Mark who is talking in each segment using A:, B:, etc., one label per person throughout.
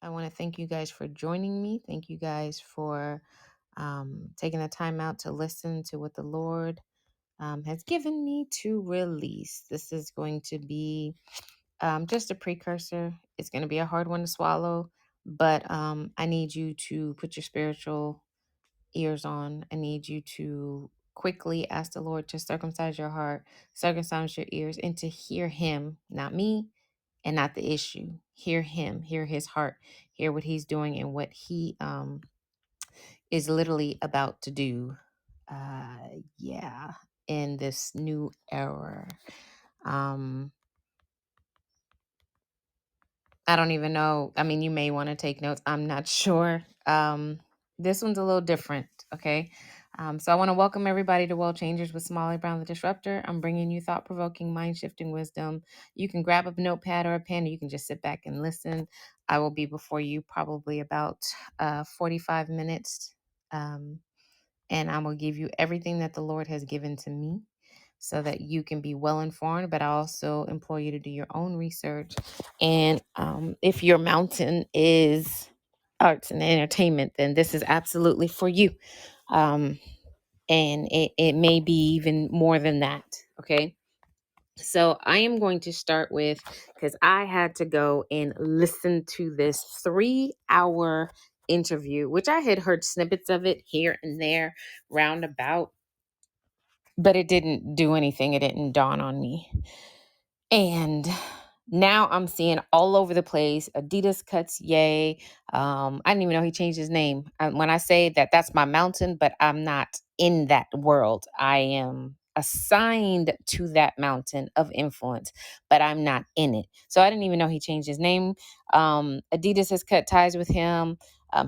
A: I want to thank you guys for joining me. Thank you guys for taking the time out to listen to what the Lord has given me to release. This is going to be just a precursor. It's going to be a hard one to swallow, but I need you to put your spiritual ears on. I need you to quickly ask the Lord to circumcise your heart, circumcise your ears, and to hear Him, not me, and not the issue. Hear Him, hear His heart, hear what He's doing and what He is literally about to do. Yeah, in this new era. Um, I don't even know. I mean, you may want to take notes. I'm not sure. This one's a little different. Okay. So I want to welcome everybody to World ChangHers with Smalley Brown, the Disruptor. I'm bringing you thought provoking, mind shifting wisdom. You can grab a notepad or a pen, or you can just sit back and listen. I will be before you probably about 45 minutes. And I will give you everything that the Lord has given to me so that you can be well informed. But I also implore you to do your own research. And if your mountain is arts and entertainment, then this is absolutely for you. And it may be even more than that. Okay. So I am going to start with, because I had to go and listen to this 3-hour interview, which I had heard snippets of it here and there roundabout, but it didn't do anything. It didn't dawn on me. And now I'm seeing all over the place, Adidas cuts, yay. I didn't even know he changed his name. When I say that, that's my mountain, but I'm not in that world. I am assigned to that mountain of influence, but I'm not in it. So I didn't even know he changed his name. Adidas has cut ties with him.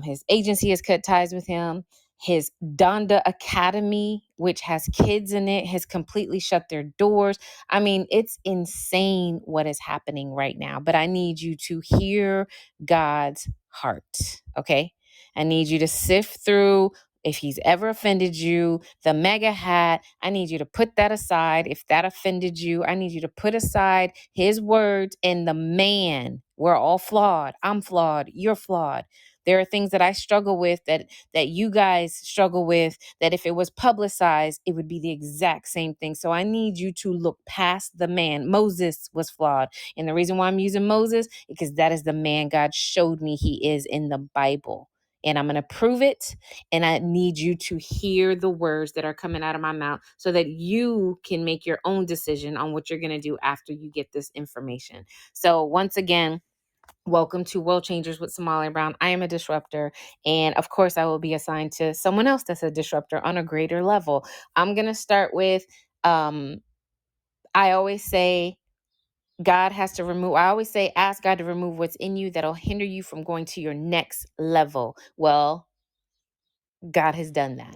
A: His agency has cut ties with him. His Donda Academy, which has kids in it, has completely shut their doors. I mean, it's insane what is happening right now, but I need you to hear God's heart, okay? I need you to sift through if he's ever offended you, the mega hat, I need you to put that aside. If that offended you, I need you to put aside his words and the man. We're all flawed. I'm flawed. You're flawed. There are things that I struggle with that you guys struggle with, that if it was publicized, it would be the exact same thing. So I need you to look past the man. Moses was flawed. And the reason why I'm using Moses, because that is the man God showed me he is in the Bible. And I'm going to prove it. And I need you to hear the words that are coming out of my mouth so that you can make your own decision on what you're going to do after you get this information. So once again, welcome to World ChangHers with Somalia Brown. I am a disruptor. And of course, I will be assigned to someone else that's a disruptor on a greater level. I'm going to start with, I always say, I always say, ask God to remove what's in you that'll hinder you from going to your next level. Well, God has done that.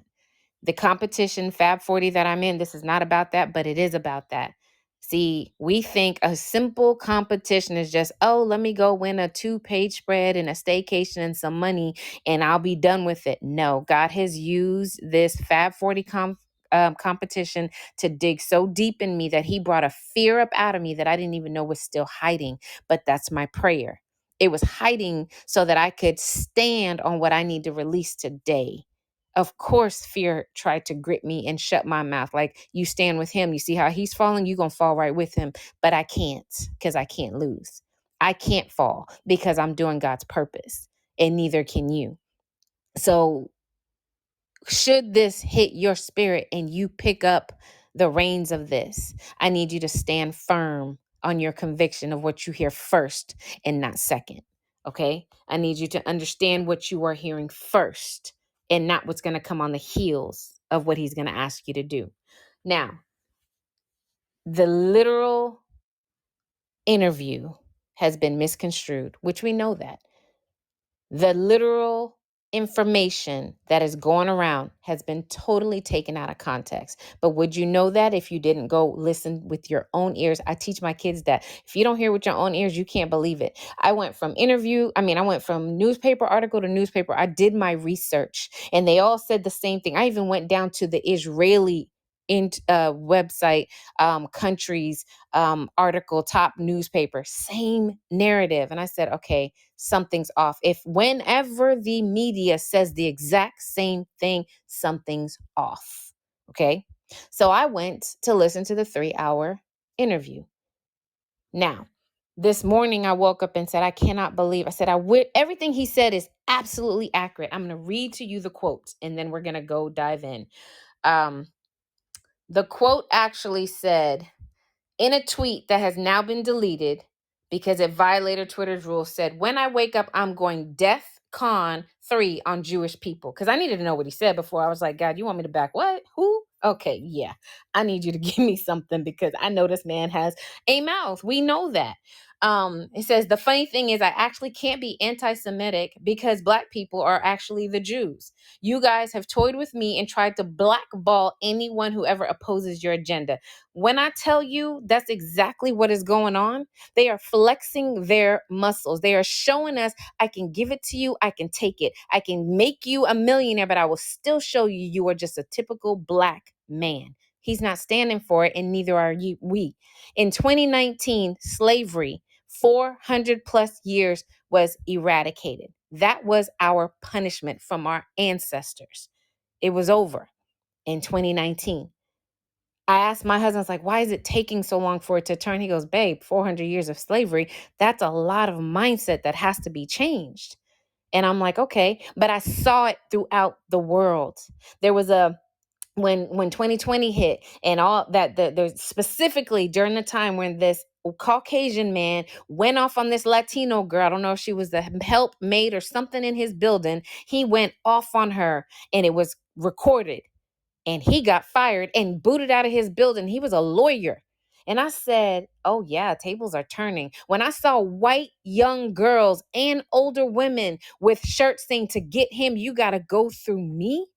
A: The competition, Fab 40 that I'm in, this is not about that, but it is about that. See, we think a simple competition is just, oh, let me go win a 2-page spread and a staycation and some money and I'll be done with it. No, God has used this Fab 40 competition to dig so deep in me that he brought a fear up out of me that I didn't even know was still hiding. But that's my prayer. It was hiding so that I could stand on what I need to release today. Of course, fear tried to grip me and shut my mouth. Like, you stand with him. You see how he's falling? You're going to fall right with him. But I can't, because I can't lose. I can't fall because I'm doing God's purpose, and neither can you. So should this hit your spirit and you pick up the reins of this, I need you to stand firm on your conviction of what you hear first and not second. Okay? I need you to understand what you are hearing first and not what's going to come on the heels of what he's going to ask you to do. Now, the literal interview has been misconstrued, which we know that. The literal information that is going around has been totally taken out of context. But would you know that if you didn't go listen with your own ears? I teach my kids that if you don't hear with your own ears, you can't believe it. I went from newspaper article to newspaper. I did my research and they all said the same thing. I even went down to the Israeli website, countries, article, top newspaper, same narrative. And I said, okay, something's off. If whenever the media says the exact same thing, something's off. Okay. So I went to listen to the 3-hour interview. Now, this morning I woke up and said, I cannot believe. I said, everything he said is absolutely accurate. I'm going to read to you the quote and then we're going to go dive in. Um, the quote actually said, in a tweet that has now been deleted because it violated Twitter's rules, said, when I wake up, I'm going DEF CON 3 on Jewish people. Because I needed to know what he said before. I was like, God, you want me to back what? Who? Okay, yeah. I need you to give me something because I know this man has a mouth. We know that. It says, the funny thing is I actually can't be anti-Semitic because Black people are actually the Jews. You guys have toyed with me and tried to blackball anyone who ever opposes your agenda. When I tell you that's exactly what is going on, they are flexing their muscles. They are showing us, I can give it to you. I can take it. I can make you a millionaire, but I will still show you you are just a typical Black man. He's not standing for it, and neither are we. In 2019, slavery, 400 plus years, was eradicated. That was our punishment from our ancestors. It was over in 2019. I asked my husband, I was like, why is it taking so long for it to turn? He goes, babe, 400 years of slavery, that's a lot of mindset that has to be changed. And I'm like, okay, but I saw it throughout the world. There was when 2020 hit and all that, there's specifically during the time when this Caucasian man went off on this Latino girl. I don't know if she was the helpmate or something in his building. He went off on her and it was recorded. And he got fired and booted out of his building. He was a lawyer. And I said, oh, yeah, tables are turning. When I saw white young girls and older women with shirts saying, to get him, you got to go through me.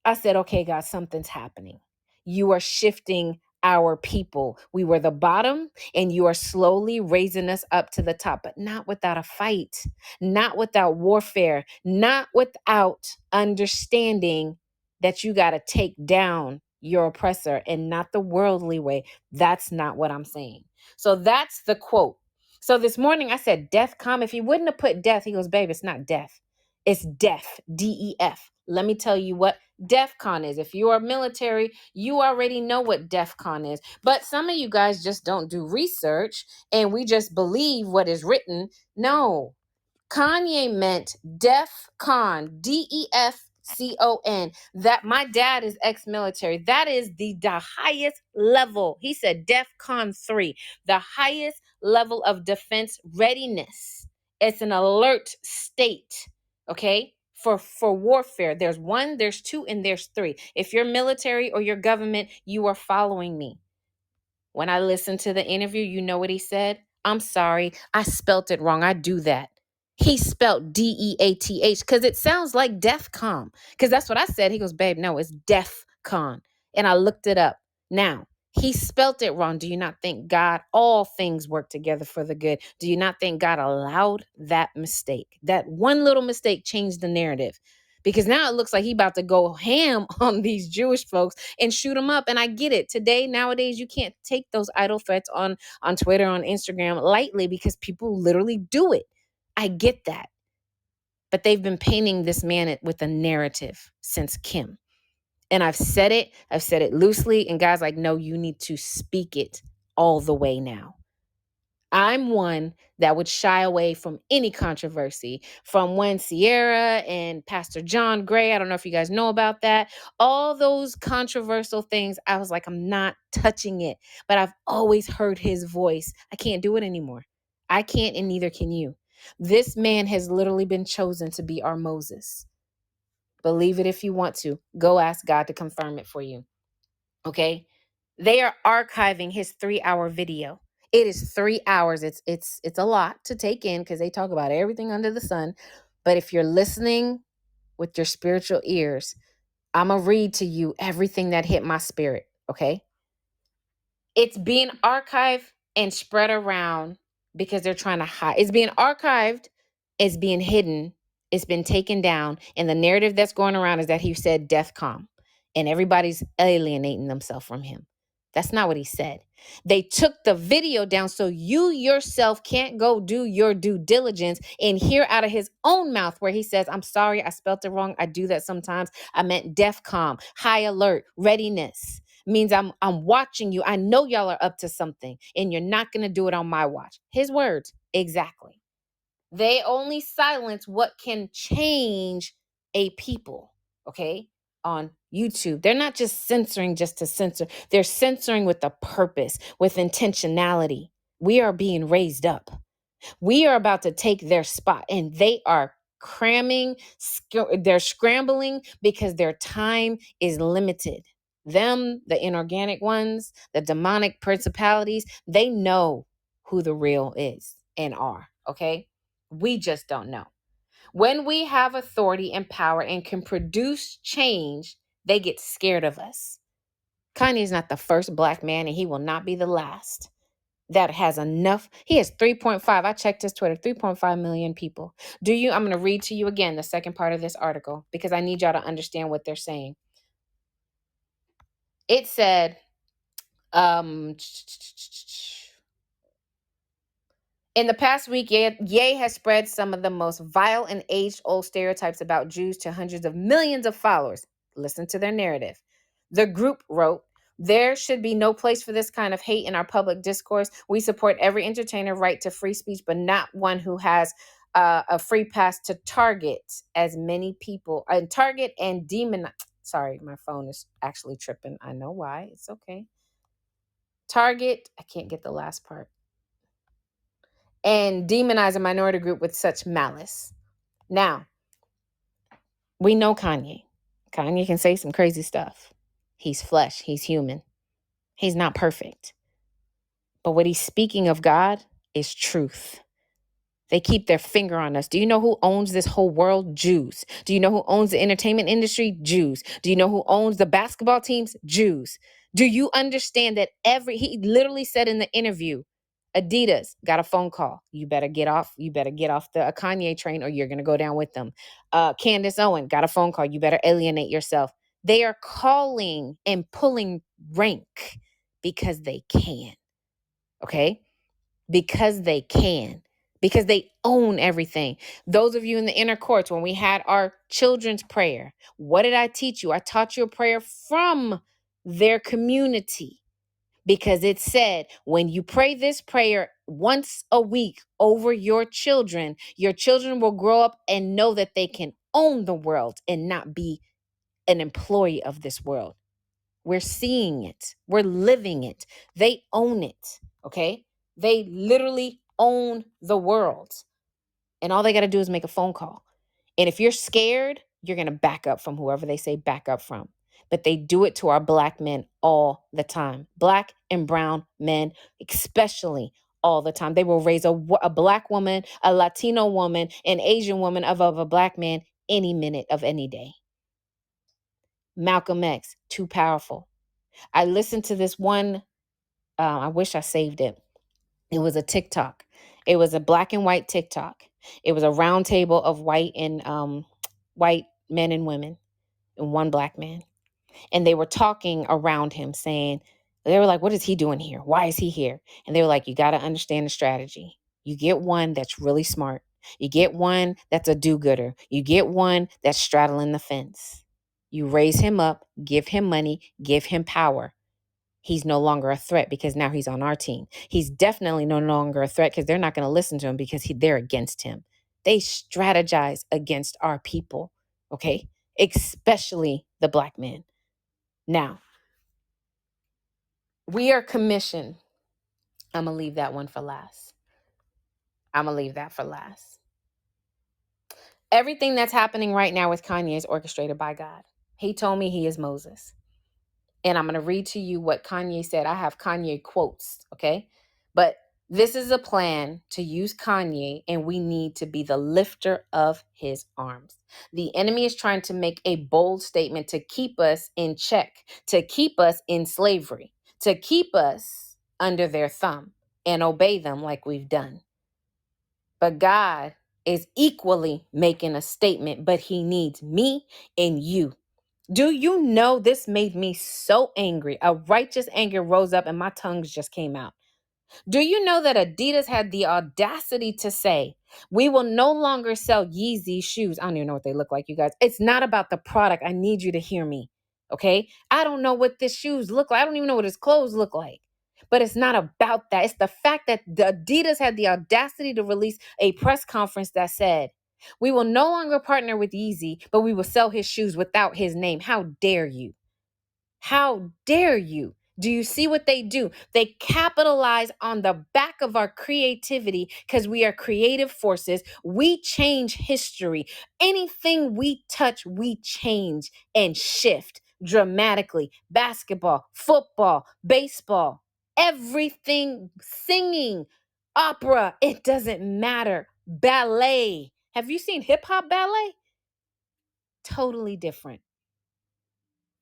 A: I said, okay, God, something's happening. You are shifting our people. We were the bottom and you are slowly raising us up to the top, but not without a fight, not without warfare, not without understanding that you got to take down your oppressor and not the worldly way. That's not what I'm saying. So that's the quote. So this morning I said, death come. If he wouldn't have put death, he goes, babe, it's not death. It's DEF, DEF. Let me tell you what DEF CON is. If you are military, you already know what DEF CON is. But some of you guys just don't do research and we just believe what is written. No, Kanye meant DEF CON, DEFCON. That my dad is ex-military. That is the highest level. He said DEF CON 3, the highest level of defense readiness. It's an alert state, okay? For warfare. There's 1, there's 2, and there's 3. If you're military or your government, you are following me. When I listened to the interview, you know what he said? I'm sorry, I spelt it wrong. I do that. He spelt DEATH because it sounds like DEFCON. Because that's what I said. He goes, babe, no, it's DEFCON. And I looked it up. Now, he spelt it wrong. Do you not think God, all things work together for the good? Do you not think God allowed that mistake? That one little mistake changed the narrative. Because now it looks like he about to go ham on these Jewish folks and shoot them up. And I get it. Today, nowadays, you can't take those idle threats on Twitter, on Instagram lightly because people literally do it. I get that. But they've been painting this man with a narrative since Kim. And I've said it loosely. And God's like, no, you need to speak it all the way now. I'm one that would shy away from any controversy. From when Sierra and Pastor John Gray, I don't know if you guys know about that, all those controversial things, I was like, I'm not touching it. But I've always heard his voice. I can't do it anymore. I can't, and neither can you. This man has literally been chosen to be our Moses. Believe it if you want to. Go ask God to confirm it for you. Okay? They are archiving his 3-hour video. It is 3 hours. It's a lot to take in because they talk about everything under the sun. But if you're listening with your spiritual ears, I'm going to read to you everything that hit my spirit. Okay? It's being archived and spread around because they're trying to hide. It's being archived. It's being hidden. It's been taken down. And the narrative that's going around is that he said DEFCON. and everybody's alienating themselves from him. That's not what he said. They took the video down so you yourself can't go do your due diligence and hear out of his own mouth where he says, I'm sorry, I spelt it wrong. I do that sometimes. I meant DEFCON, high alert, readiness. Means I'm watching you. I know y'all are up to something and you're not going to do it on my watch. His words, exactly. They only silence what can change a people, okay, on YouTube. They're not just censoring just to censor. They're censoring with a purpose, with intentionality. We are being raised up. We are about to take their spot, and they are cramming, they're scrambling because their time is limited. Them, the inorganic ones, the demonic principalities, they know who the real is and are, okay? We just don't know. When we have authority and power and can produce change, they get scared of us. Kanye is not the first Black man, and he will not be the last that has enough. He has 3.5. I checked his Twitter, 3.5 million people. I'm going to read to you again the second part of this article because I need y'all to understand what they're saying. It said, in the past week, Ye has spread some of the most vile and age-old stereotypes about Jews to hundreds of millions of followers. Listen to their narrative. The group wrote, there should be no place for this kind of hate in our public discourse. We support every entertainer right to free speech, but not one who has a free pass to target as many people and target and demonize. Sorry, my phone is actually tripping. I know why. It's okay. Target. I can't get the last part. And demonize a minority group with such malice. Now, we know Kanye. Kanye can say some crazy stuff. He's flesh. He's human. He's not perfect. But what he's speaking of God is truth. They keep their finger on us. Do you know who owns this whole world? Jews. Do you know who owns the entertainment industry? Jews. Do you know who owns the basketball teams? Jews. Do you understand that he literally said in the interview, Adidas got a phone call. You better get off the Kanye train or you're going to go down with them. Candace Owen got a phone call. You better alienate yourself. They are calling and pulling rank because they can. Okay? Because they can. Because they own everything. Those of you in the inner courts, when we had our children's prayer, what did I teach you? I taught you a prayer from their community. Because it said, when you pray this prayer once a week over your children will grow up and know that they can own the world and not be an employee of this world. We're seeing it. We're living it. They own it, okay? They literally own the world. And all they got to do is make a phone call. And if you're scared, you're going to back up from whoever they say back up from. But they do it to our Black men all the time. Black and brown men, especially all the time. They will raise a Black woman, a Latino woman, an Asian woman of a Black man any minute of any day. Malcolm X, too powerful. I listened to this one. I wish I saved it. It was a TikTok. It was a black and white TikTok. It was a round table of white men and women and one Black man. And they were talking around him saying, they were like, what is he doing here? Why is he here? And they were like, you got to understand the strategy. You get one that's really smart. You get one that's a do-gooder. You get one that's straddling the fence. You raise him up, give him money, give him power. He's no longer a threat because now he's on our team. He's definitely no longer a threat because they're not going to listen to him because they're against him. They strategize against our people, okay? Especially the Black men. Now, we are commissioned. I'm going to leave that one for last. Everything that's happening right now with Kanye is orchestrated by God. He told me he is Moses. And I'm going to read to you what Kanye said. I have Kanye quotes, okay? But this is a plan to use Kanye, and we need to be the lifter of his arms. The enemy is trying to make a bold statement to keep us in check, to keep us in slavery, to keep us under their thumb and obey them like we've done. But God is equally making a statement, but he needs me and you. Do you know this made me so angry? A righteous anger rose up and my tongues just came out. Do you know that Adidas had the audacity to say, we will no longer sell Yeezy shoes? I don't even know what they look like, you guys. It's not about the product. I need you to hear me. Okay? I don't know what this shoes look like. I don't even know what his clothes look like. But it's not about that. It's the fact that the Adidas had the audacity to release a press conference that said, we will no longer partner with Yeezy, but we will sell his shoes without his name. How dare you? How dare you? Do you see what they do? They capitalize on the back of our creativity because we are creative forces. We change history. Anything we touch, we change and shift dramatically. Basketball, football, baseball, everything, singing, opera, it doesn't matter. Ballet. Have you seen hip hop ballet? Totally different.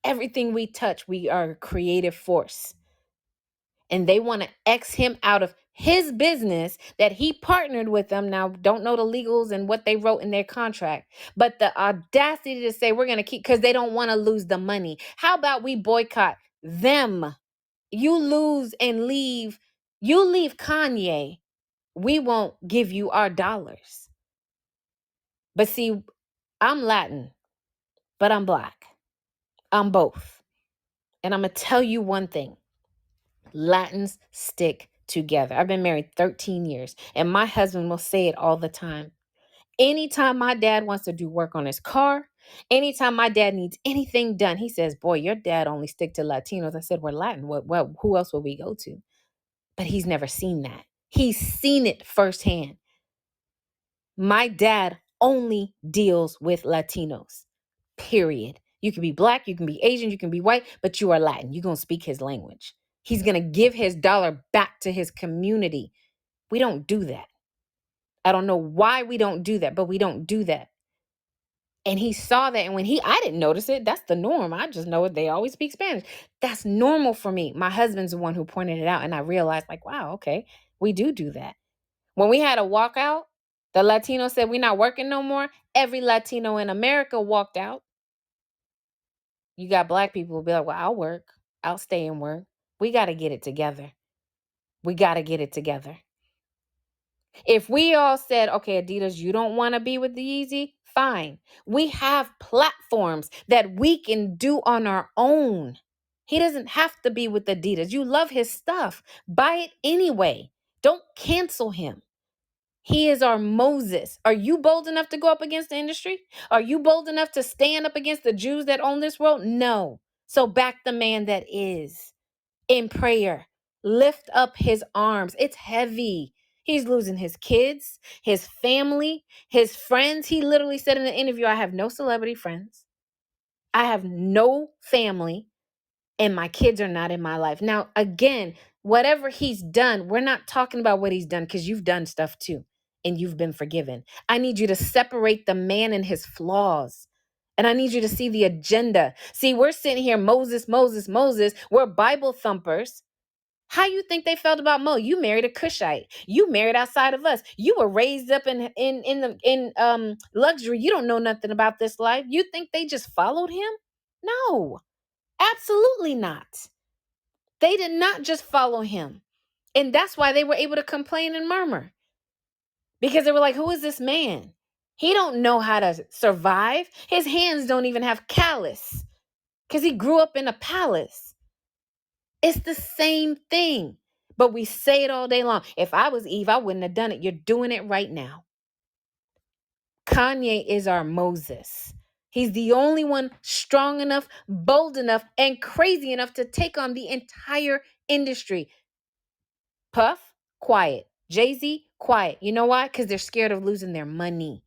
A: Everything we touch, we are a creative force. And they want to X him out of his business that he partnered with them. Now, don't know the legals and what they wrote in their contract, but the audacity to say we're going to keep, because they don't want to lose the money. How about we boycott them? You lose and leave. You leave Kanye. We won't give you our dollars. But see, I'm Latin, but I'm Black. I'm both. And I'm going to tell you one thing. Latins stick together. I've been married 13 years, and my husband will say it all the time. Anytime my dad wants to do work on his car, anytime my dad needs anything done, he says, boy, your dad only stick to Latinos. I said, we're Latin. Well, who else will we go to? But he's never seen that. He's seen it firsthand. My dad only deals with Latinos, period. You can be Black, you can be Asian, you can be white, but you are Latin. You're going to speak his language. He's going to give his dollar back to his community. We don't do that. I don't know why we don't do that, but we don't do that. And he saw that. And I didn't notice it. That's the norm. I just know it. They always speak Spanish. That's normal for me. My husband's the one who pointed it out. And I realized like, wow, okay, we do that. When we had a walkout, the Latino said, we're not working no more. Every Latino in America walked out. You got Black people who be like, well, I'll work. I'll stay and work. We got to get it together. We got to get it together. If we all said, okay, Adidas, you don't want to be with the Yeezy, fine. We have platforms that we can do on our own. He doesn't have to be with Adidas. You love his stuff. Buy it anyway. Don't cancel him. He is our Moses. Are you bold enough to go up against the industry? Are you bold enough to stand up against the Jews that own this world? No. So back the man that is in prayer. Lift up his arms. It's heavy. He's losing his kids, his family, his friends. He literally said in the interview, I have no celebrity friends. I have no family, and my kids are not in my life. Now, again, whatever he's done, we're not talking about what he's done because you've done stuff too, and you've been forgiven. I need you to separate the man and his flaws. And I need you to see the agenda. See, we're sitting here, Moses, Moses, Moses. We're Bible thumpers. How you think they felt about Mo? You married a Cushite. You married outside of us. You were raised up in luxury. You don't know nothing about this life. You think they just followed him? No, absolutely not. They did not just follow him. And that's why they were able to complain and murmur. Because they were like, who is this man? He don't know how to survive. His hands don't even have callus because he grew up in a palace. It's the same thing. But we say it all day long. If I was Eve, I wouldn't have done it. You're doing it right now. Kanye is our Moses. He's the only one strong enough, bold enough, and crazy enough to take on the entire industry. Puff, quiet. Jay-Z, quiet. You know why? Because they're scared of losing their money.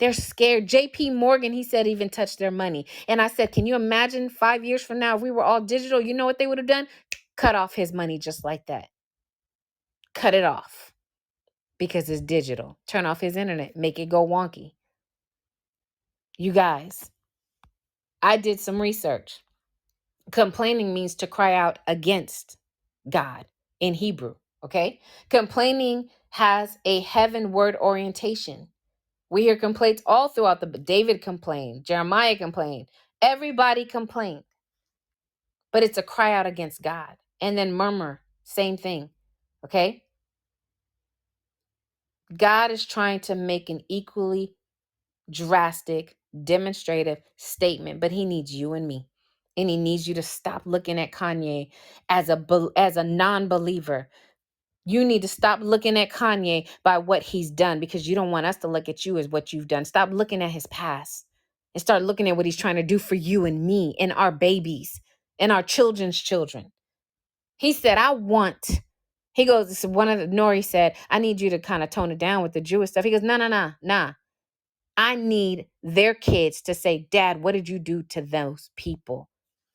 A: They're scared. JP Morgan, he said, even touched their money. And I said, can you imagine 5 years from now, if we were all digital, you know what they would have done? Cut off his money just like that. Cut it off because it's digital. Turn off his internet. Make it go wonky. You guys, I did some research. Complaining means to cry out against God in Hebrew, okay? Complaining has a heavenward orientation. We hear complaints all throughout David complained, Jeremiah complained, Everybody complained, but it's a cry out against God. And then murmur, same thing. Okay? God is trying to make an equally drastic, demonstrative statement, but he needs you and me. And he needs you to stop looking at Kanye as a non-believer. You need to stop looking at Kanye by what he's done, because you don't want us to look at you as what you've done. Stop looking at his past and start looking at what he's trying to do for you and me and our babies and our children's children. He said, he goes, Nori said, I need you to kind of tone it down with the Jewish stuff. He goes, nah. I need their kids to say, Dad, what did you do to those people?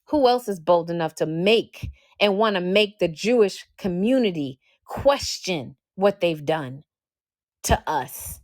A: Who else is bold enough to make and want to make the Jewish community question what they've done to us?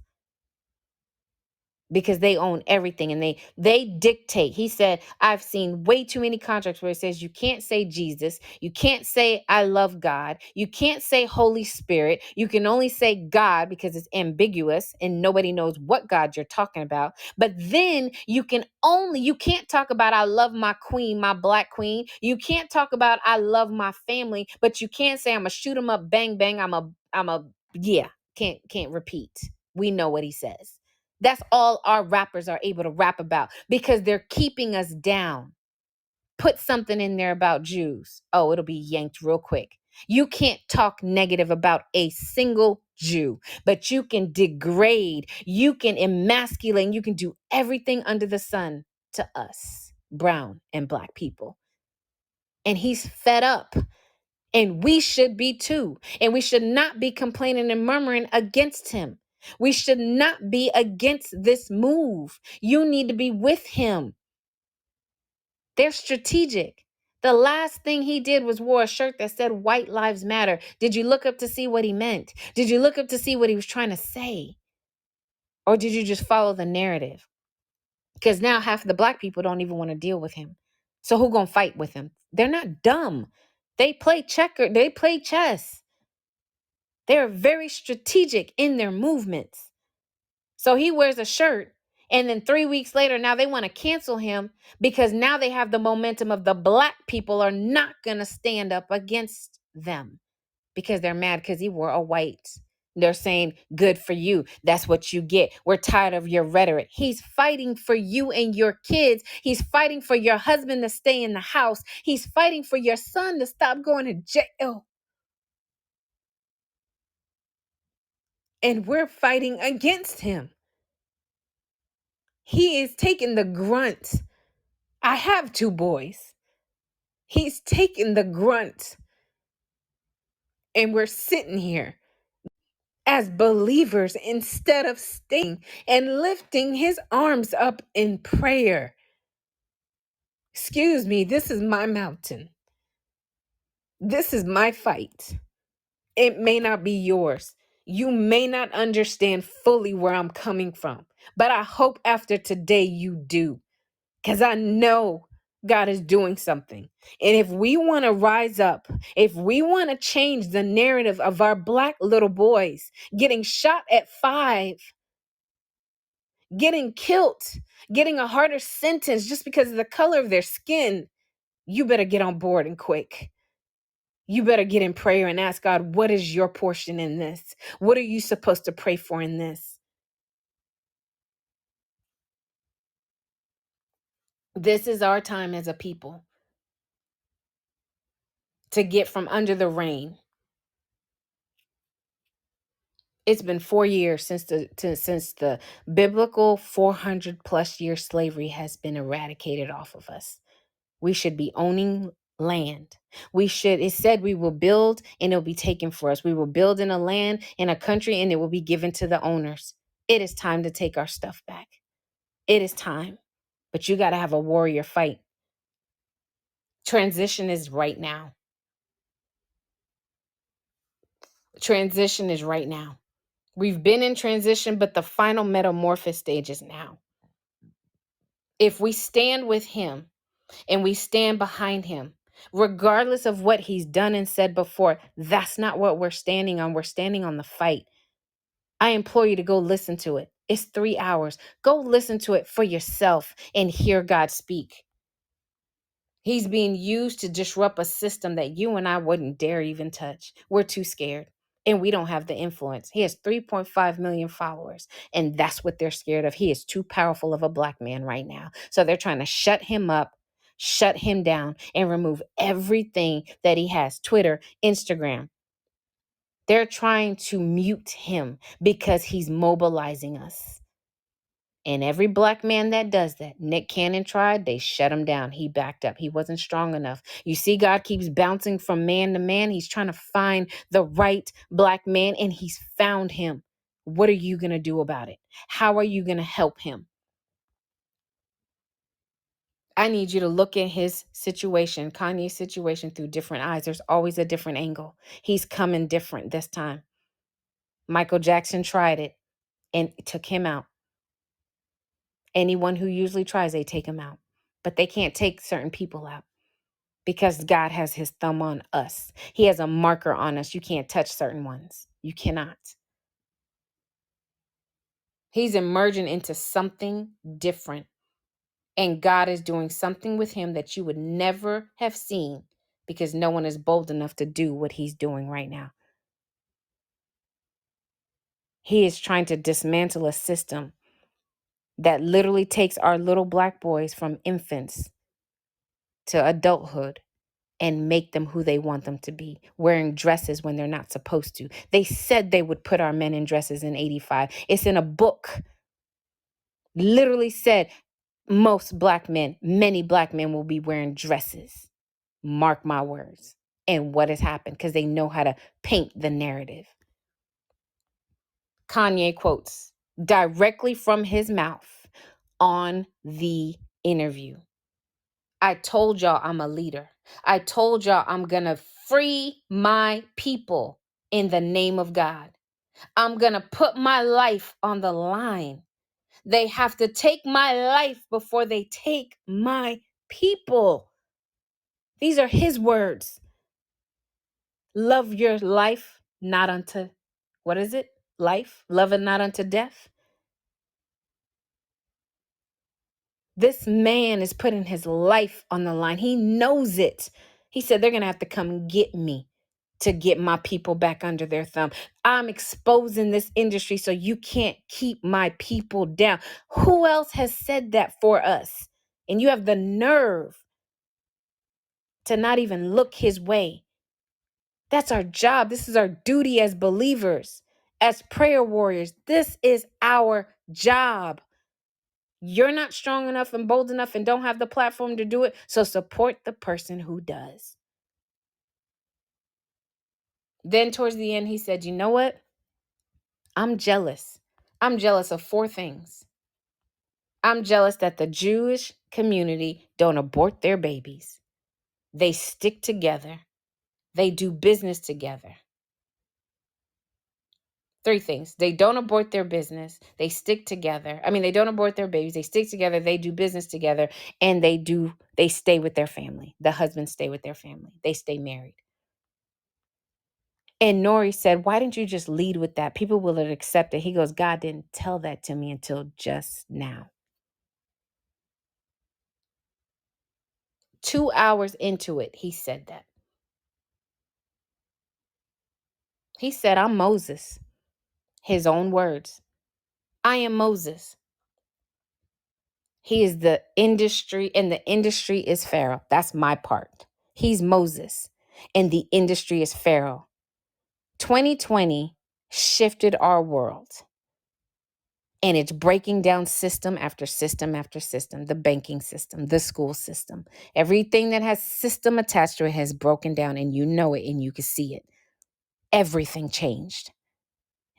A: Because they own everything and they dictate. He said, I've seen way too many contracts where it says you can't say Jesus, you can't say I love God, you can't say Holy Spirit, you can only say God because it's ambiguous and nobody knows what God you're talking about. But then you can't talk about I love my queen, my black queen. You can't talk about I love my family, but you can't say I'm gonna shoot them up, bang bang. Can't repeat. We know what he says. That's all our rappers are able to rap about because they're keeping us down. Put something in there about Jews. Oh, it'll be yanked real quick. You can't talk negative about a single Jew, but you can degrade, you can emasculate, you can do everything under the sun to us, brown and black people. And he's fed up. And we should be too. And we should not be complaining and murmuring against him. We should not be against this move. You need to be with him. They're strategic. The last thing he did was wore a shirt that said White Lives Matter. Did you look up to see what he meant? Did you look up to see what he was trying to say? Or did you just follow the narrative? Because now half of the black people don't even want to deal with him. So who gonna fight with him? They're not dumb. They play chess. They're very strategic in their movements. So he wears a shirt, and then 3 weeks later, now they want to cancel him because now they have the momentum of the black people are not going to stand up against them because they're mad because he wore a white. They're saying, good for you. That's what you get. We're tired of your rhetoric. He's fighting for you and your kids. He's fighting for your husband to stay in the house. He's fighting for your son to stop going to jail. And we're fighting against him. He is taking the grunt. I have 2 boys. He's taking the grunt. And we're sitting here as believers instead of staying and lifting his arms up in prayer. Excuse me, this is my mountain. This is my fight. It may not be yours. You may not understand fully where I'm coming from, but I hope after today you do. Because I know God is doing something. And if we want to rise up, if we want to change the narrative of our black little boys getting shot at 5, getting killed, getting a harder sentence just because of the color of their skin, you better get on board and quick. You better get in prayer and ask God, what is your portion in this? What are you supposed to pray for in this? This is our time as a people to get from under the rain. It's been 4 years since the biblical 400 plus year slavery has been eradicated off of us. We should be owning land. It said we will build and it will be taken for us. We will build in a land, in a country, and it will be given to the owners. It is time to take our stuff back. It is time. But you got to have a warrior fight. Transition is right now. Transition is right now. We've been in transition, but the final metamorphosis stage is now. If we stand with him and we stand behind him, regardless of what he's done and said before, that's not what we're standing on. We're standing on the fight. I implore you to go listen to it. It's 3 hours. Go listen to it for yourself and hear God speak. He's being used to disrupt a system that you and I wouldn't dare even touch. We're too scared and we don't have the influence. He has 3.5 million followers, and that's what they're scared of. He is too powerful of a black man right now. So they're trying to shut him up, shut him down, and remove everything that he has. Twitter, Instagram. They're trying to mute him because he's mobilizing us. And every black man that does that, Nick Cannon tried, they shut him down. He backed up. He wasn't strong enough. You see, God keeps bouncing from man to man. He's trying to find the right black man, and he's found him. What are you going to do about it? How are you going to help him? I need you to look at his situation, Kanye's situation, through different eyes. There's always a different angle. He's coming different this time. Michael Jackson tried it and it took him out. Anyone who usually tries, they take him out. But they can't take certain people out because God has his thumb on us. He has a marker on us. You can't touch certain ones. You cannot. He's emerging into something different. And God is doing something with him that you would never have seen because no one is bold enough to do what he's doing right now. He is trying to dismantle a system that literally takes our little black boys from infants to adulthood and make them who they want them to be, wearing dresses when they're not supposed to. They said they would put our men in dresses in 85. It's in a book. Literally said most black men, many black men will be wearing dresses. Mark my words. And what has happened? Because they know how to paint the narrative. Kanye quotes directly from his mouth on the interview. I told y'all I'm a leader. I told y'all I'm going to free my people in the name of God. I'm going to put my life on the line. They have to take my life before they take my people. These are his words. Love your life, not unto, what is it? Life, love it not unto death. This man is putting his life on the line. He knows it. He said, they're going to have to come get me to get my people back under their thumb. I'm exposing this industry so you can't keep my people down. Who else has said that for us? And you have the nerve to not even look his way. That's our job. This is our duty as believers, as prayer warriors. This is our job. You're not strong enough and bold enough and don't have the platform to do it. So support the person who does. Then towards the end, he said, you know what? I'm jealous. I'm jealous of 4 things. I'm jealous that the Jewish community don't abort their babies. They stick together. They do business together. 3 things. They don't abort their business. They stick together. They don't abort their babies. They stick together. They do business together. And they stay with their family. The husbands stay with their family. They stay married. And Nori said, why didn't you just lead with that? People will accept it. He goes, God didn't tell that to me until just now. 2 hours into it, he said that. He said, I'm Moses. His own words. I am Moses. He is the industry, and the industry is Pharaoh. That's my part. He's Moses, and the industry is Pharaoh. 2020 shifted our world, and it's breaking down system after system after system, the banking system, the school system. Everything that has system attached to it has broken down, and you know it, and you can see it. Everything changed.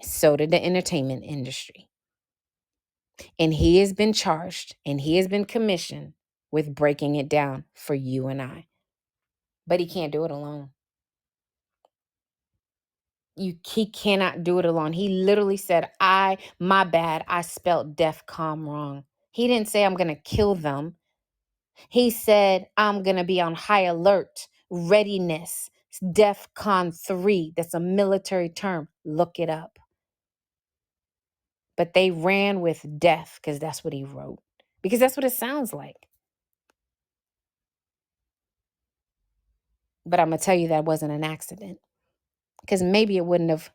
A: So did the entertainment industry. And he has been charged and he has been commissioned with breaking it down for you and I. But he can't do it alone. He cannot do it alone. He literally said, my bad, I spelled DEFCON wrong. He didn't say I'm going to kill them. He said, I'm going to be on high alert, readiness, DEFCON 3. That's a military term. Look it up. But they ran with death because that's what he wrote. Because that's what it sounds like. But I'm going to tell you that wasn't an accident, because maybe it wouldn't have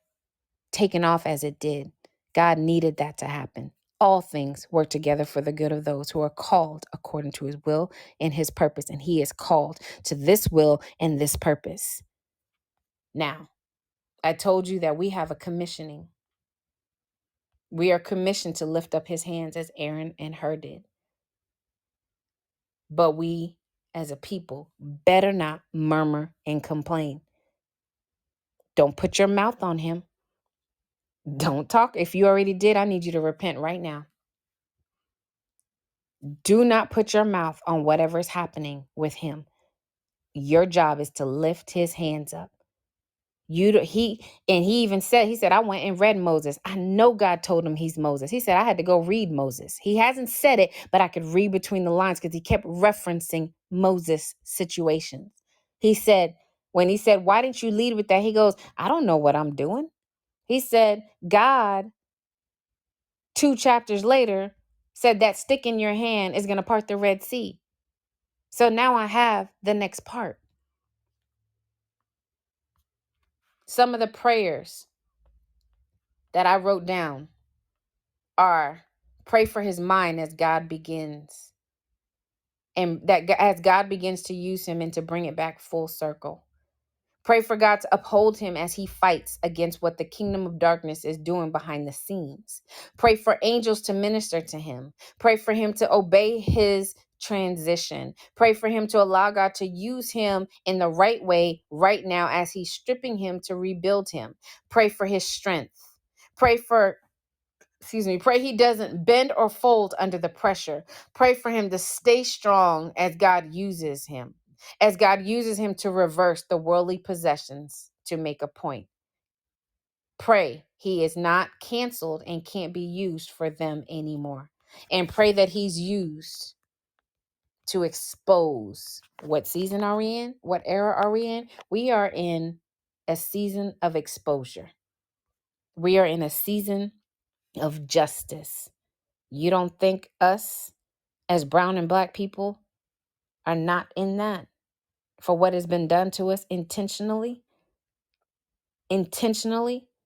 A: taken off as it did. God needed that to happen. All things work together for the good of those who are called according to his will and his purpose. And he is called to this will and this purpose. Now, I told you that we have a commissioning. We are commissioned to lift up his hands as Aaron and Hur did. But we, as a people, better not murmur and complain. Don't put your mouth on him. Don't talk. If you already did, I need you to repent right now. Do not put your mouth on whatever's happening with him. Your job is to lift his hands up. He even said, I went and read Moses. I know God told him he's Moses. He said, I had to go read Moses. He hasn't said it, but I could read between the lines because he kept referencing Moses' situations. He said, when he said, why didn't you lead with that? He goes, I don't know what I'm doing. He said, God, 2 chapters later, said that stick in your hand is going to part the Red Sea. So now I have the next part. Some of the prayers that I wrote down are pray for his mind as God begins. And that as God begins to use him and to bring it back full circle. Pray for God to uphold him as he fights against what the kingdom of darkness is doing behind the scenes. Pray for angels to minister to him. Pray for him to obey his transition. Pray for him to allow God to use him in the right way right now as he's stripping him to rebuild him. Pray for his strength. Pray he doesn't bend or fold under the pressure. Pray for him to stay strong as God uses him. As God uses him to reverse the worldly possessions to make a point. Pray he is not canceled and can't be used for them anymore. And pray that he's used to expose. What season are we in? What era are we in? We are in a season of exposure. We are in a season of justice. You don't think us as brown and black people are not in that for what has been done to us intentionally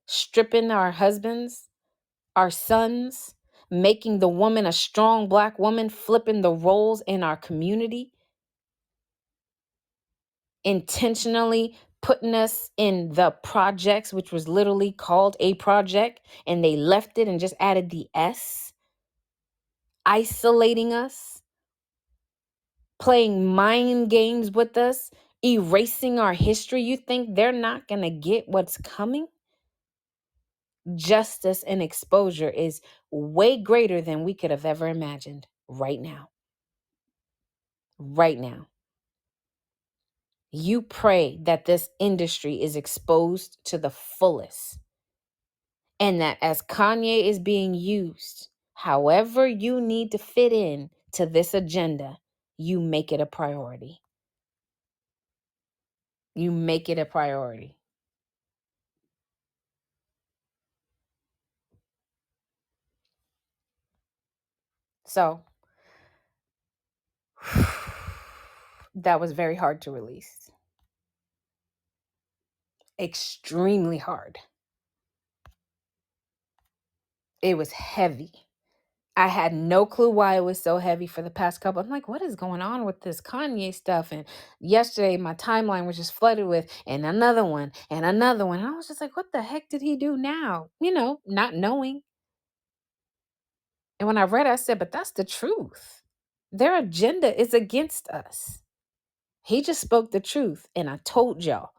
A: stripping our husbands, our sons, making the woman a strong black woman, flipping the roles in our community, intentionally putting us in the projects, which was literally called a project, and they left it and just added the S, isolating us, playing mind games with us, erasing our history. You think they're not going to get what's coming? Justice and exposure is way greater than we could have ever imagined right now. Right now. You pray that this industry is exposed to the fullest. And that as Kanye is being used, however you need to fit in to this agenda, you make it a priority. You make it a priority. So that was very hard to release. Extremely hard. It was heavy. I had no clue why it was so heavy for the past couple. I'm like, what is going on with this Kanye stuff? And yesterday my timeline was just flooded with and another one and another one. And I was just like, what the heck did he do now? Not knowing. And when I read it, I said, but that's the truth. Their agenda is against us. He just spoke the truth. And I told y'all,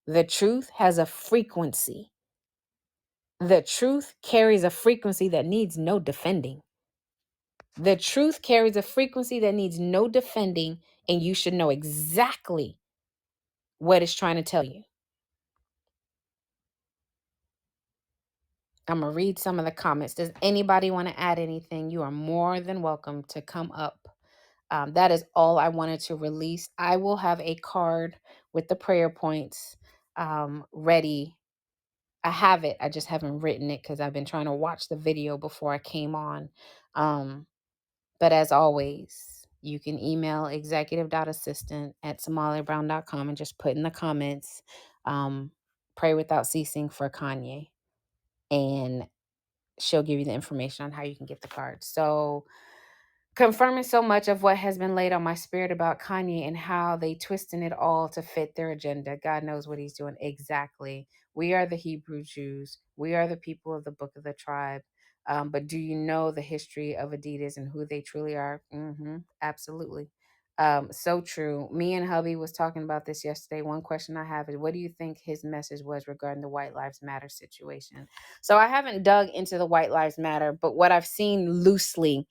A: the truth has a frequency. The truth carries a frequency that needs no defending. The truth carries a frequency that needs no defending, and you should know exactly what it's trying to tell you. I'm going to read some of the comments. Does anybody want to add anything? You are more than welcome to come up. That is all I wanted to release. I will have a card with the prayer points ready. I have it. I just haven't written it because I've been trying to watch the video before I came on. But as always, you can email executive.assistant@somaliabrown.com and just put in the comments, pray without ceasing for Kanye. And she'll give you the information on how you can get the card. So, confirming so much of what has been laid on my spirit about Kanye and how they twisting it all to fit their agenda. God knows what he's doing exactly. We are the Hebrew Jews. We are the people of the book of the tribe. But do you know the history of Adidas and who they truly are? Absolutely. So true. Me and hubby was talking about this yesterday. One question I have is, what do you think his message was regarding the White Lives Matter situation? So I haven't dug into the White Lives Matter, but what I've seen loosely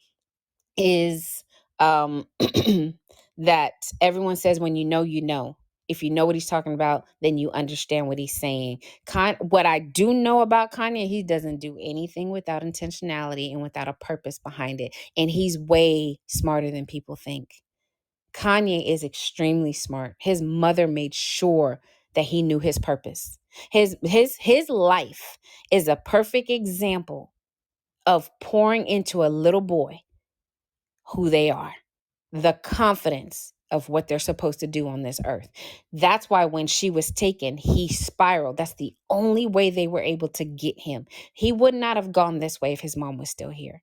A: is that everyone says when you know, you know. If you know what he's talking about, then you understand what he's saying. What I do know about Kanye, he doesn't do anything without intentionality and without a purpose behind it. And he's way smarter than people think. Kanye is extremely smart. His mother made sure that he knew his purpose. His life is a perfect example of pouring into a little boy who they are, the confidence of what they're supposed to do on this earth. That's why when she was taken, he spiraled. That's the only way they were able to get him. He would not have gone this way if his mom was still here.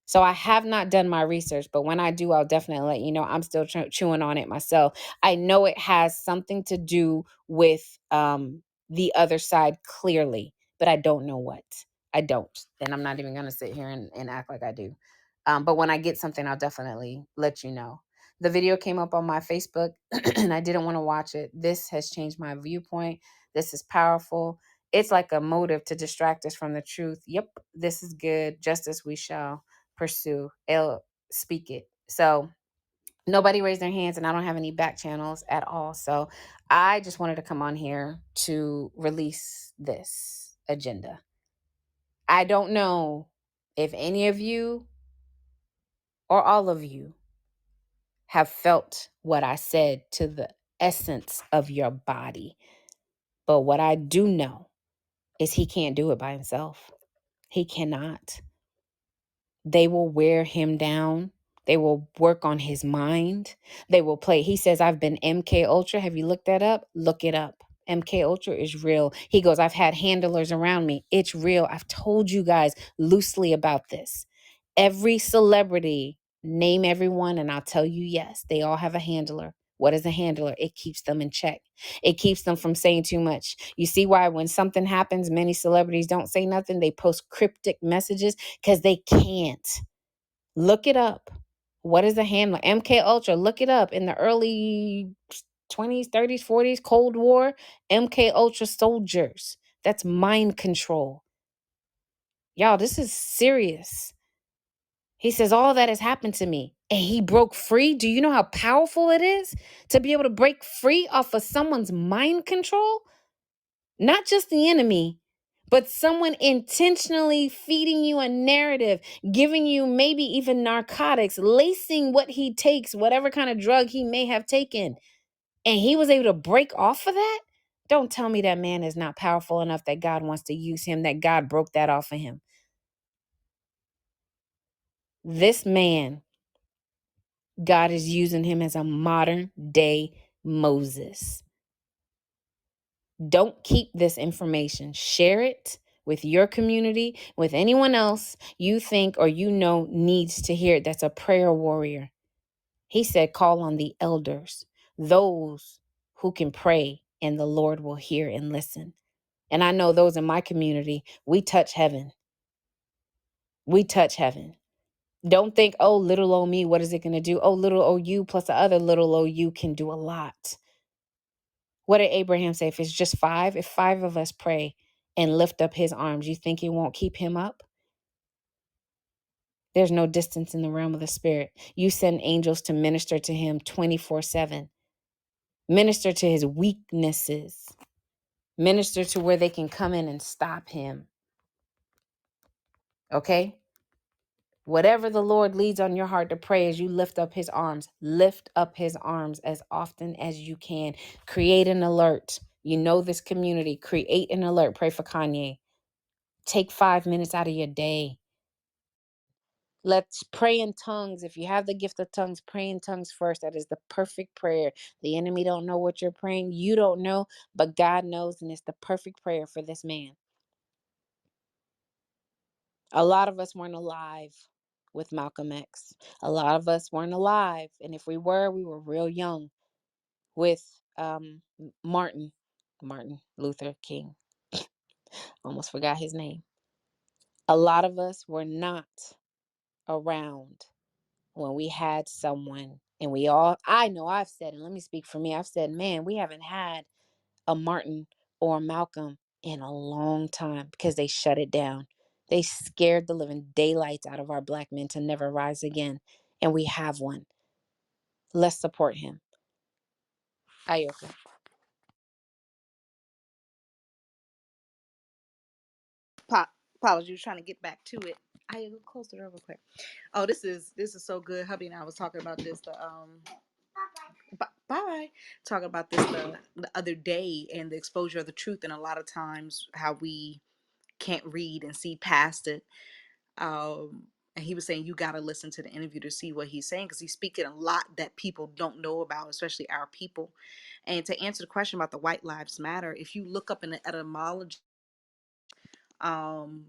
A: So I have not done my research, but when I do, I'll definitely let you know. I'm still chewing on it myself. I know it has something to do with the other side clearly, but I don't know what. I don't. And I'm not even going to sit here and act like I do. But when I get something, I'll definitely let you know. The video came up on my Facebook and I didn't want to watch it. This has changed my viewpoint. This is powerful. It's like a motive to distract us from the truth. Yep, this is good. Justice we shall pursue. It'll speak it. So nobody raised their hands and I don't have any back channels at all. So I just wanted to come on here to release this agenda. I don't know if any of you or all of you have felt what I said to the essence of your body. But what I do know is he can't do it by himself. He cannot. They will wear him down. They will work on his mind. They will play. He says, I've been MK Ultra. Have you looked that up? Look it up. MK Ultra is real. He goes, I've had handlers around me. It's real. I've told you guys loosely about this. Every celebrity, name everyone, and I'll tell you, yes, they all have a handler. What is a handler? It keeps them in check. It keeps them from saying too much. You see why when something happens, many celebrities don't say nothing. They post cryptic messages because they can't. Look it up. What is a handler? MK Ultra. Look it up. In the early 20s, 30s, 40s, Cold War, MK Ultra soldiers. That's mind control. Y'all, this is serious. He says, all that has happened to me. And he broke free. Do you know how powerful it is to be able to break free off of someone's mind control? Not just the enemy, but someone intentionally feeding you a narrative, giving you maybe even narcotics, lacing what he takes, whatever kind of drug he may have taken. And he was able to break off of that? Don't tell me that man is not powerful enough that God wants to use him, that God broke that off of him. This man, God is using him as a modern day Moses. Don't keep this information. Share it with your community, with anyone else you think or you know needs to hear it. That's a prayer warrior. He said, call on the elders, those who can pray, and the Lord will hear and listen. And I know those in my community, we touch heaven. We touch heaven. Don't think, oh, little old me, what is it going to do? Oh, little old you plus the other little old you can do a lot. What did Abraham say? If it's just five, if five of us pray and lift up his arms, you think he won't keep him up? There's no distance in the realm of the spirit. You send angels to minister to him 24/7. Minister to his weaknesses. Minister to where they can come in and stop him. Okay? Whatever the Lord leads on your heart to pray as you lift up his arms as often as you can. Create an alert. You know this community. Create an alert. Pray for Kanye. Take 5 minutes out of your day. Let's pray in tongues. If you have the gift of tongues, pray in tongues first. That is the perfect prayer. The enemy don't know what you're praying. You don't know, but God knows, and it's the perfect prayer for this man. A lot of us weren't alive with Malcolm X. A lot of us weren't alive, and if we were real young with Martin Luther King. Almost forgot his name. A lot of us were not around when we had someone, and I know I've said, and let me speak for me, I've said, man, we haven't had a Martin or a Malcolm in a long time because they shut it down. They scared the living daylights out of our black men to never rise again. And we have one. Let's support him. Ayoka.
B: Apologies, you were trying to get back to it. I close the door real quick. Oh, this is so good. Hubby and I was talking about this bye talking about this the other day, and the exposure of the truth, and a lot of times how we can't read and see past it. And he was saying you got to listen to the interview to see what he's saying, because he's speaking a lot that people don't know about, especially our people. And to answer the question about the White Lives Matter, if you look up in the etymology, um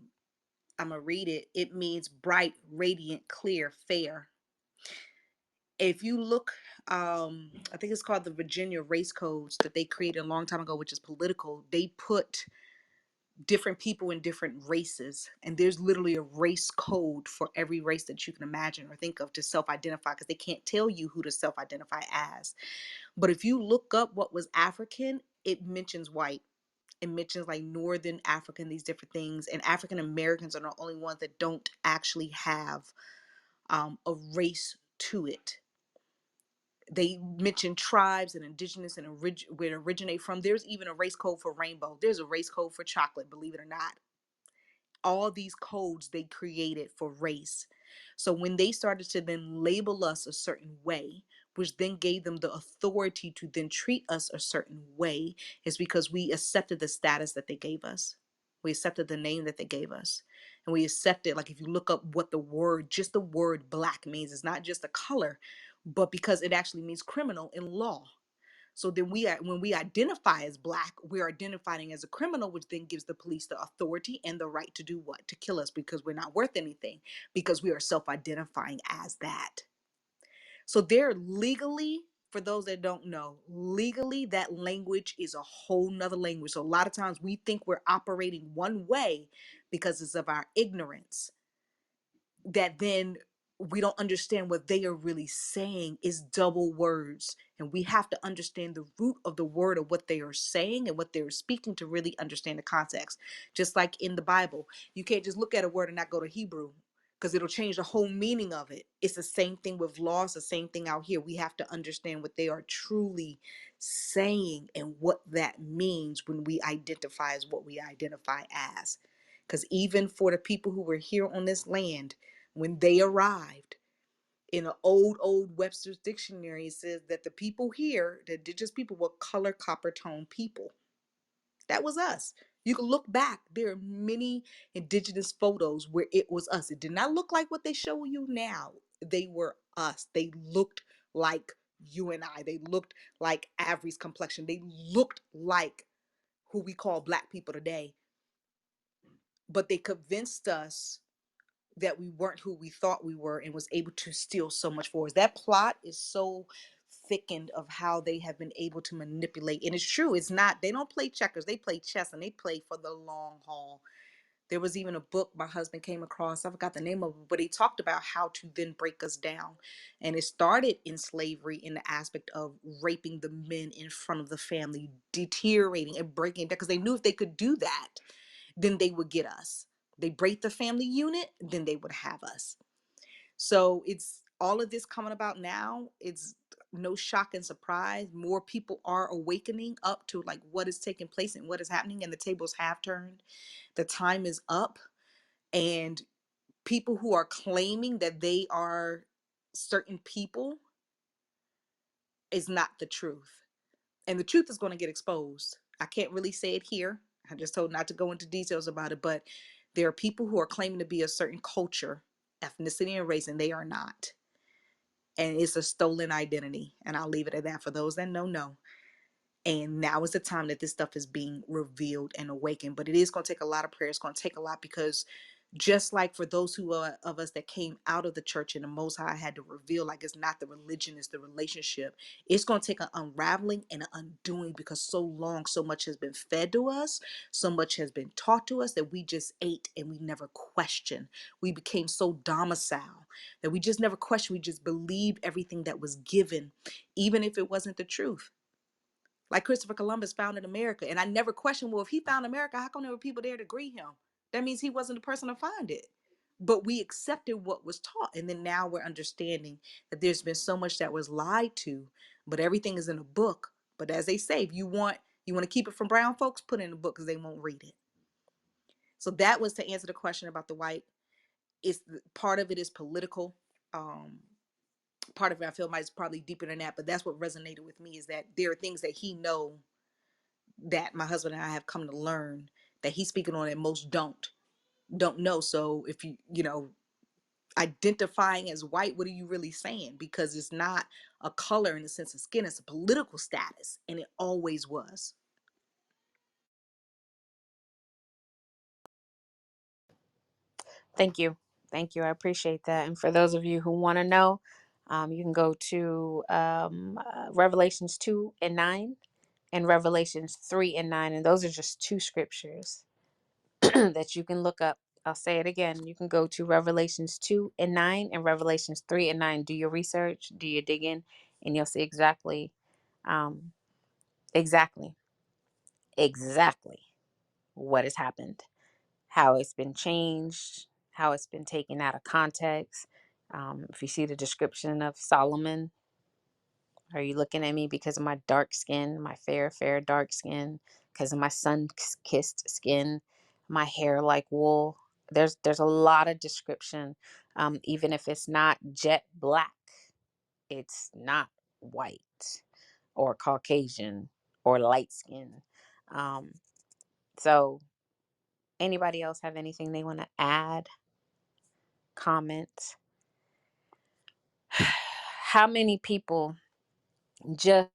B: I'm gonna read it. It means bright, radiant, clear, fair. If you look, I think it's called the Virginia Race Codes that they created a long time ago, which is political. They put different people in different races, and there's literally a race code for every race that you can imagine or think of to self-identify, because they can't tell you who to self-identify as. But if you look up what was African, it mentions white. It mentions like Northern African, these different things. And African Americans are the only ones that don't actually have a race to it. They mention tribes and indigenous and where it originate from. There's even a race code for rainbow. There's a race code for chocolate, believe it or not. All these codes they created for race. So when they started to then label us a certain way, which then gave them the authority to then treat us a certain way, is because we accepted the status that they gave us. We accepted the name that they gave us. And we accepted, like if you look up what just the word black means, it's not just a color, but because it actually means criminal in law. So then when we identify as black, we're identifying as a criminal, which then gives the police the authority and the right to do what? To kill us, because we're not worth anything, because we are self-identifying as that. So they're legally, for those that don't know, legally that language is a whole nother language. So a lot of times we think we're operating one way because it's of our ignorance, that then we don't understand what they are really saying is double words. And we have to understand the root of the word of what they are saying and what they're speaking to really understand the context. Just like in the Bible, you can't just look at a word and not go to Hebrew, because it'll change the whole meaning of it. It's the same thing with law. It's the same thing out here. We have to understand what they are truly saying and what that means when we identify as what we identify as. Because even for the people who were here on this land, when they arrived, in an old Webster's dictionary, it says that the people here, the indigenous people, were color copper tone people. That was us. You can look back. There are many indigenous photos where it was us. It did not look like what they show you now. They were us. They looked like you and I. They looked like Avery's complexion. They looked like who we call black people today. But they convinced us that we weren't who we thought we were, and was able to steal so much for us. That plot is so thickened of how they have been able to manipulate. And it's true, it's not, they don't play checkers, they play chess, and they play for the long haul. There was even a book my husband came across, I forgot the name of it, but he talked about how to then break us down. And it started in slavery, in the aspect of raping the men in front of the family, deteriorating and breaking it down, because they knew if they could do that, then they would get us. They break the family unit, then they would have us. So it's all of this coming about now. It's no shock and surprise. More people are awakening up to like what is taking place and what is happening, and the tables have turned. The time is up, and people who are claiming that they are certain people is not the truth. And the truth is going to get exposed. I can't really say it here. I just told not to go into details about it, but there are people who are claiming to be a certain culture, ethnicity and race, and they are not. And it's a stolen identity. And I'll leave it at that. For those that know. And now is the time that this stuff is being revealed and awakened. But it is going to take a lot of prayer. It's going to take a lot, because just like for those who are of us that came out of the church and the Most High had to reveal, like, it's not the religion, it's the relationship. It's going to take an unraveling and an undoing, because so long, so much has been fed to us, so much has been taught to us, that we just ate and we never questioned. We became so domicile that we just never questioned. We just believed everything that was given, even if it wasn't the truth. Like Christopher Columbus founded America. And I never questioned, well, if he found America, how come there were people there to greet him? That means he wasn't the person to find it. But we accepted what was taught. And then now we're understanding that there's been so much that was lied to, but everything is in a book. But as they say, if you want to keep it from brown folks, put it in a book, because they won't read it. So that was to answer the question about the white. It's part of it is political. Part of it I feel might is probably deeper than that, but that's what resonated with me, is that there are things that he know, that my husband and I have come to learn, that he's speaking on, that most don't know. So if you identifying as white, what are you really saying? Because it's not a color in the sense of skin, it's a political status, and it always was.
A: Thank you. Thank you. I appreciate that. And for those of you who want to know, you can go to Revelations 2 and 9 and Revelations 3 and 9. And those are just two scriptures that you can look up. I'll say it again. You can go to Revelations 2 and 9 and Revelations 3 and 9. Do your research, do your digging, and you'll see exactly, um, exactly, exactly what has happened, how it's been changed, how it's been taken out of context. If you see the description of Solomon, are you looking at me because of my dark skin, my fair, dark skin, because of my sun-kissed skin, my hair like wool? There's a lot of description. Even if it's not jet black, it's not white or Caucasian or light skin. Um, so anybody else have anything they want to add, comment? How many people just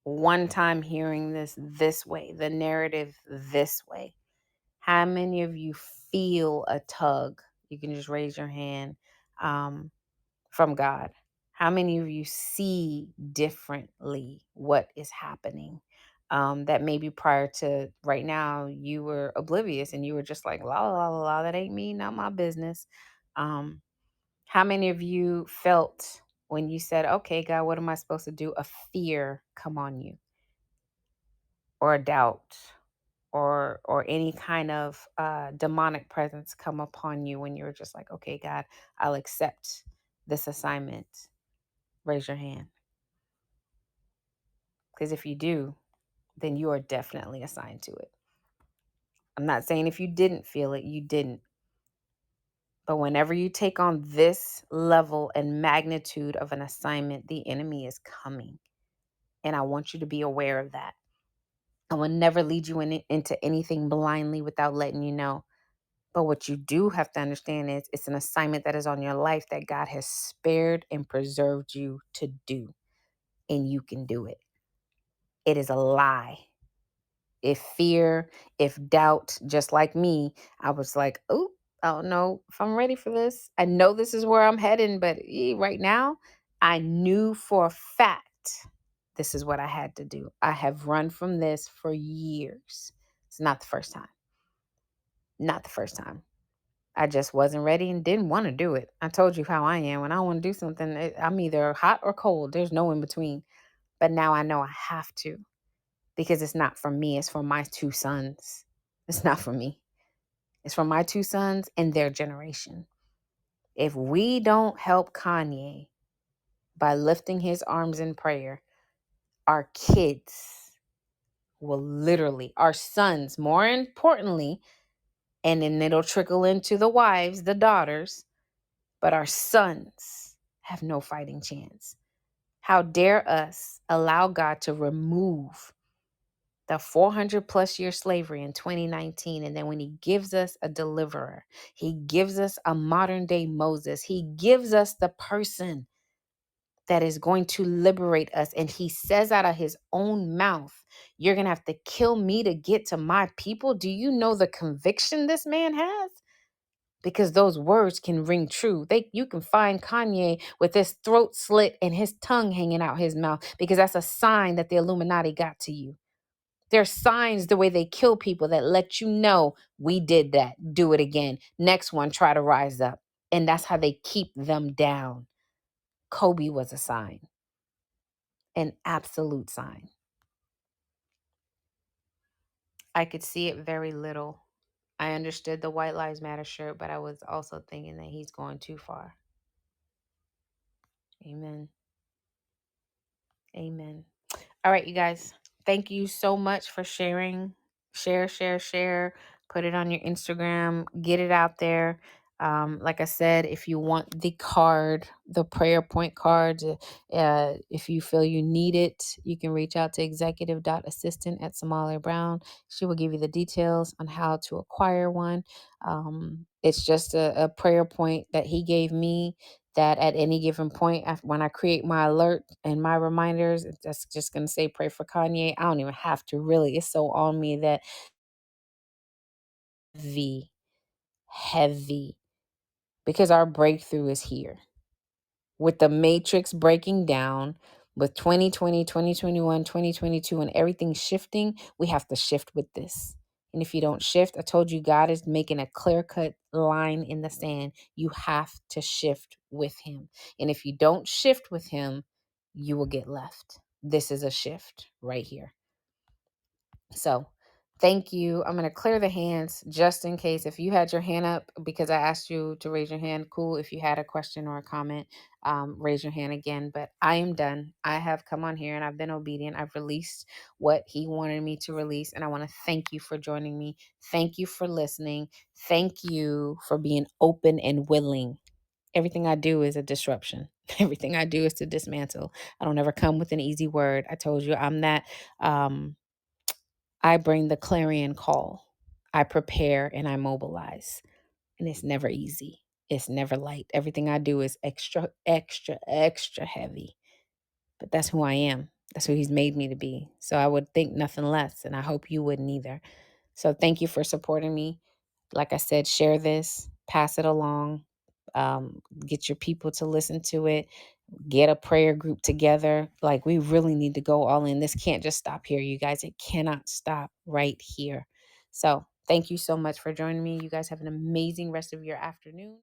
A: one time hearing this way, the narrative this way? How many of you feel a tug? You can just raise your hand, from God. How many of you see differently what is happening? That maybe prior to right now you were oblivious and you were just like, la la la la, that ain't me, not my business. Um, how many of you felt when you said, okay, God, what am I supposed to do? A fear come on you, or a doubt, or any kind of demonic presence come upon you when you were just like, okay, God, I'll accept this assignment. Raise your hand. Because if you do, then you are definitely assigned to it. I'm not saying if you didn't feel it, you didn't. But whenever you take on this level and magnitude of an assignment, the enemy is coming. And I want you to be aware of that. I will never lead you into anything blindly without letting you know. But what you do have to understand is it's an assignment that is on your life that God has spared and preserved you to do. And you can do it. It is a lie. If fear, if doubt, just like me, I was like, oh, I don't know if I'm ready for this. I know this is where I'm heading, but right now, I knew for a fact this is what I had to do. I have run from this for years. It's not the first time. Not the first time. I just wasn't ready and didn't want to do it. I told you how I am. When I want to do something, I'm either hot or cold. There's no in between. But now I know I have to, because it's not for me. It's for my two sons. It's not for me. It's for my two sons and their generation. If we don't help Kanye by lifting his arms in prayer, our kids will literally, our sons, more importantly, and then it'll trickle into the wives, the daughters, but our sons have no fighting chance. How dare us allow God to remove the 400 plus year slavery in 2019. And then when he gives us a deliverer, he gives us a modern day Moses, he gives us the person that is going to liberate us. And he says out of his own mouth, you're going to have to kill me to get to my people. Do you know the conviction this man has? Because those words can ring true. You can find Kanye with his throat slit and his tongue hanging out his mouth, because that's a sign that the Illuminati got to you. There's signs the way they kill people that let you know we did that. Do it again. Next one, try to rise up. And that's how they keep them down. Kobe was a sign, an absolute sign. I could see it very little. I understood the White Lives Matter shirt, but I was also thinking that he's going too far. Amen. Amen. All right, you guys. Thank you so much for sharing. Share, share, share. Put it on your Instagram. Get it out there. Like I said, if you want the card, the prayer point card, if you feel you need it, you can reach out to executive.assistant@Somalia Brown. She will give you the details on how to acquire one. It's just a prayer point that he gave me, that at any given point, when I create my alert and my reminders, that's just going to say pray for Kanye. I don't even have to really. It's so on me that heavy, because our breakthrough is here. With the matrix breaking down, with 2020, 2021, 2022, and everything shifting, we have to shift with this. And if you don't shift, I told you, God is making a clear-cut line in the sand. You have to shift with him. And if you don't shift with him, you will get left. This is a shift right here. So thank you. I'm going to clear the hands just in case. If you had your hand up because I asked you to raise your hand, cool. If you had a question or a comment, raise your hand again. But I am done. I have come on here and I've been obedient. I've released what he wanted me to release. And I want to thank you for joining me. Thank you for listening. Thank you for being open and willing. Everything I do is a disruption. Everything I do is to dismantle. I don't ever come with an easy word. I told you I'm that. I bring the clarion call. I prepare and I mobilize. And it's never easy. It's never light. Everything I do is extra, extra, extra heavy. But that's who I am. That's who he's made me to be. So I would think nothing less. And I hope you wouldn't either. So thank you for supporting me. Like I said, share this, pass it along, get your people to listen to it, get a prayer group together. Like, we really need to go all in. This can't just stop here, you guys. It cannot stop right here. So thank you so much for joining me. You guys have an amazing rest of your afternoon.